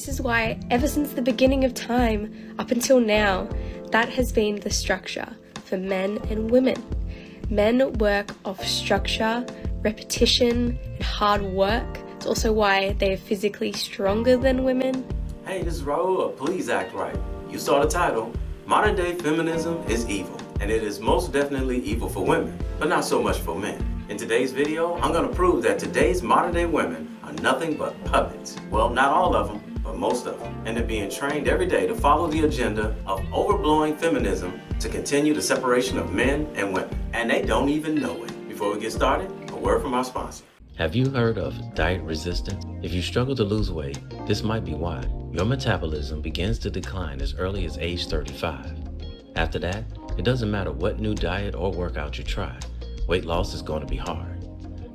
This is why, ever since the beginning of time, up until now, that has been the structure for men and women. Men work off structure, repetition, and hard work. It's also why they are physically stronger than women. Hey, this is Raulh. Please act right. You saw the title. Modern day feminism is evil, and it is most definitely evil for women, but not so much for men. In today's video, I'm going to prove that today's modern day women are nothing but puppets. Well, not all of them, but most of them. And they're being trained every day to follow the agenda of overblowing feminism to continue the separation of men and women. And they don't even know it. Before we get started, a word from our sponsor. Have you heard of diet resistance? If you struggle to lose weight, this might be why. Your metabolism begins to decline as early as age 35. After that, it doesn't matter what new diet or workout you try, weight loss is going to be hard.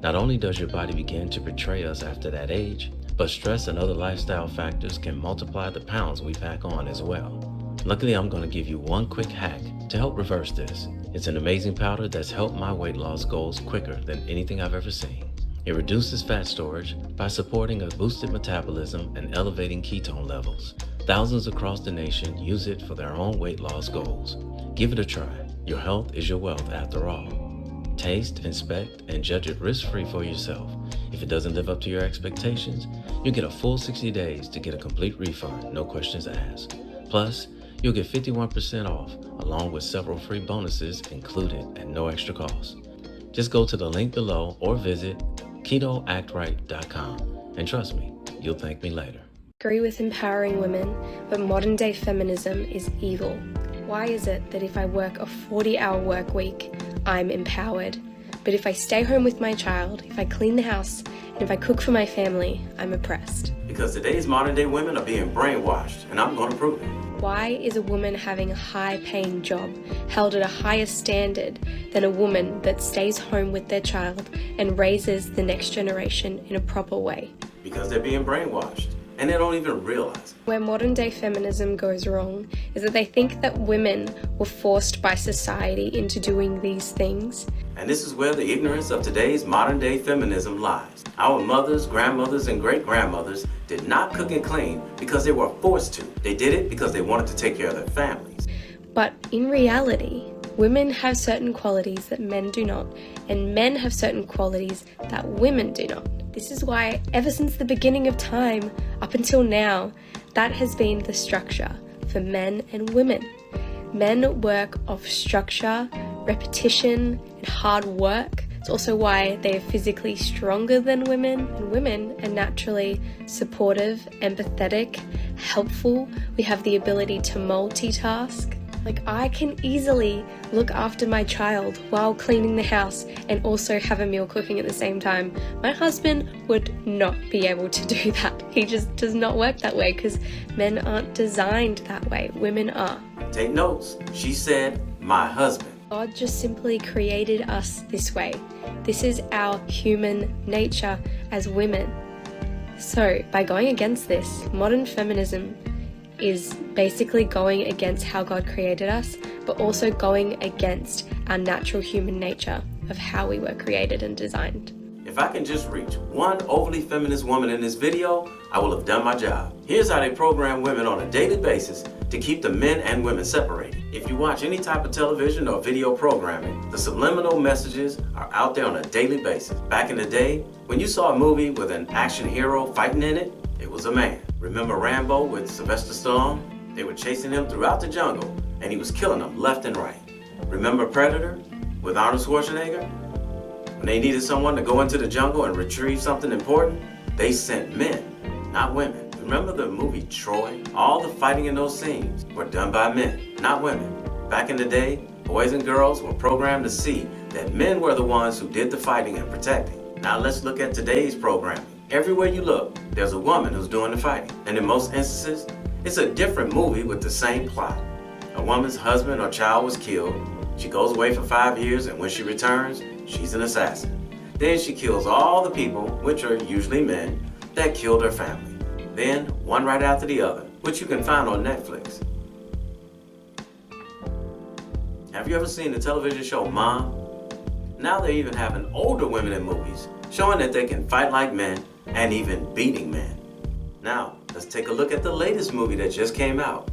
Not only does your body begin to betray us after that age, but stress and other lifestyle factors can multiply the pounds we pack on as well. Luckily, I'm going to give you one quick hack to help reverse this. It's an amazing powder that's helped my weight loss goals quicker than anything I've ever seen. It reduces fat storage by supporting a boosted metabolism and elevating ketone levels. Thousands across the nation use it for their own weight loss goals. Give it a try. Your health is your wealth after all. Taste, inspect, and judge it risk-free for yourself. If it doesn't live up to your expectations, you'll get a full 60 days to get a complete refund, no questions asked. Plus, you'll get 51% off, along with several free bonuses included at no extra cost. Just go to the link below or visit ketoactright.com, and trust me, you'll thank me later. Agree with empowering women, but modern day feminism is evil. Why is it that if I work a 40-hour work week, I'm empowered? But if I stay home with my child, if I clean the house, and if I cook for my family, I'm oppressed? Because today's modern day women are being brainwashed, and I'm going to prove it. Why is a woman having a high-paying job held at a higher standard than a woman that stays home with their child and raises the next generation in a proper way? Because they're being brainwashed, and they don't even realize it. Where modern day feminism goes wrong is that they think that women were forced by society into doing these things. And this is where the ignorance of today's modern day feminism lies. Our mothers, grandmothers, and great-grandmothers did not cook and clean because they were forced to. They did it because they wanted to take care of their families. But in reality, women have certain qualities that men do not, and men have certain qualities that women do not. This is why, ever since the beginning of time, up until now, that has been the structure for men and women. Men work off structure, repetition, and hard work. It's also why they are physically stronger than women, and women are naturally supportive, empathetic, helpful. We have the ability to multitask. Like, I can easily look after my child while cleaning the house and also have a meal cooking at the same time. My husband would not be able to do that. He just does not work that way because men aren't designed that way. Women are. Take notes. She said, my husband. God just simply created us this way. This is our human nature as women. So, by going against this, modern feminism is basically going against how God created us, but also going against our natural human nature of how we were created and designed. If I can just reach one overly feminist woman in this video, I will have done my job. Here's how they program women on a daily basis to keep the men and women separated. If you watch any type of television or video programming, the subliminal messages are out there on a daily basis. Back in the day, when you saw a movie with an action hero fighting in it, it was a man. Remember Rambo with Sylvester Stallone? They were chasing him throughout the jungle, and he was killing them left and right. Remember Predator with Arnold Schwarzenegger? When they needed someone to go into the jungle and retrieve something important, they sent men, not women. Remember the movie Troy? All the fighting in those scenes were done by men, not women. Back in the day, boys and girls were programmed to see that men were the ones who did the fighting and protecting. Now let's look at today's programming. Everywhere you look, there's a woman who's doing the fighting. And in most instances, it's a different movie with the same plot. A woman's husband or child was killed. She goes away for 5 years, and when she returns, she's an assassin. Then she kills all the people, which are usually men, that killed her family. Then, one right after the other, which you can find on Netflix. Have you ever seen the television show Mom? Now they're even having older women in movies, showing that they can fight like men and even beating men. Now, Let's take a look at the latest movie that just came out,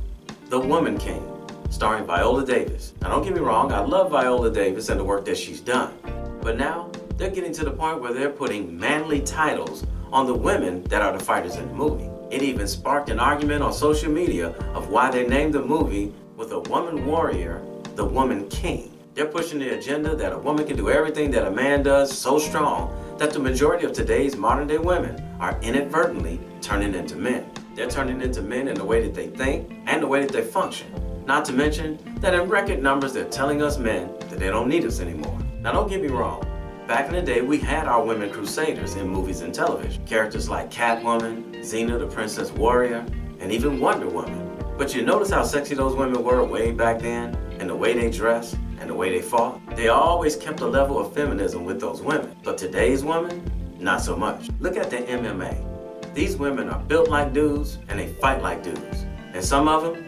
The Woman King, starring Viola Davis. Now don't get me wrong, I love Viola Davis and the work that she's done. But now, they're getting to the point where they're putting manly titles on the women that are the fighters in the movie. It even sparked an argument on social media of why they named the movie with a woman warrior, The Woman King. They're pushing the agenda that a woman can do everything that a man does so strong that the majority of today's modern day women are inadvertently turning into men. They're turning into men in the way that they think and the way that they function. Not to mention that in record numbers they're telling us men that they don't need us anymore. Now don't get me wrong, back in the day we had our women crusaders in movies and television. Characters like Catwoman, Xena the Princess Warrior, and even Wonder Woman. But you notice how sexy those women were way back then, and the way they dressed, and the way they fought? They always kept a level of feminism with those women. But today's women, not so much. Look at the MMA. These women are built like dudes, and they fight like dudes. And some of them,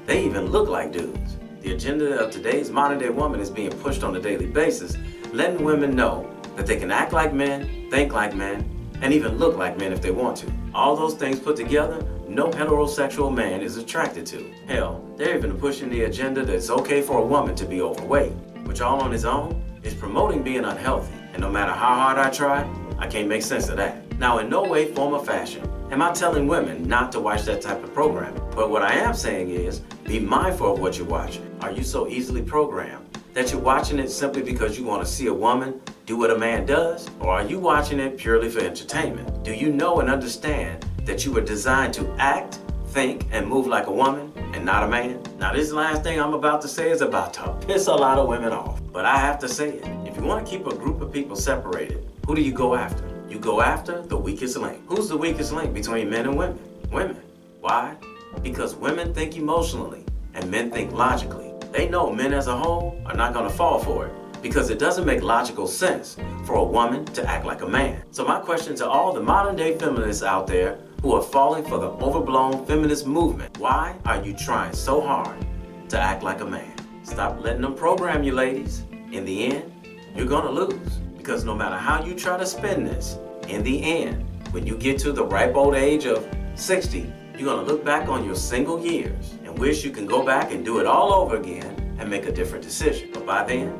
they even look like dudes. The agenda of today's modern day woman is being pushed on a daily basis, letting women know that they can act like men, think like men, and even look like men if they want to. All those things put together, no heterosexual man is attracted to. Hell, they're even pushing the agenda that it's okay for a woman to be overweight, which all on its own is promoting being unhealthy. And no matter how hard I try, I can't make sense of that. Now, in no way, form, or fashion am I telling women not to watch that type of programming. But what I am saying is, be mindful of what you're watching. Are you so easily programmed that you're watching it simply because you want to see a woman do what a man does? Or are you watching it purely for entertainment? Do you know and understand that you were designed to act, think, and move like a woman and not a man? Now this last thing I'm about to say is about to piss a lot of women off, but I have to say it. If you want to keep a group of people separated, who do you go after? You go after the weakest link. Who's the weakest link between men and women? Women. Why? Because women think emotionally and men think logically. They know men as a whole are not going to fall for it because it doesn't make logical sense for a woman to act like a man. So my question to all the modern day feminists out there who are falling for the overblown feminist movement, why are you trying so hard to act like a man? Stop letting them program you, ladies. In the end, you're going to lose. Because no matter how you try to spin this, in the end, when you get to the ripe old age of 60, you're going to look back on your single years and wish you can go back and do it all over again and make a different decision. But by then,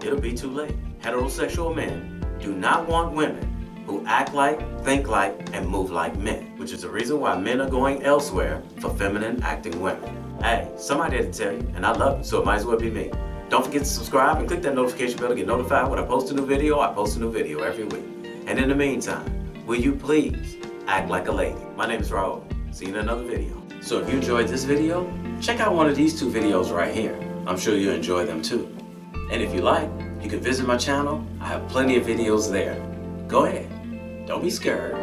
it'll be too late. Heterosexual men do not want women who act like, think like, and move like men, which is the reason why men are going elsewhere for feminine acting women. Hey, somebody had to tell you, and I love you, so it might as well be me. Don't forget to subscribe and click that notification bell to get notified when I post a new video. I post a new video every week. And in the meantime, will you please act like a lady? My name is Raulh. See you in another video. So if you enjoyed this video, check out one of these two videos right here. I'm sure you'll enjoy them too. And if you like, you can visit my channel. I have plenty of videos there. Go ahead. Don't be scared.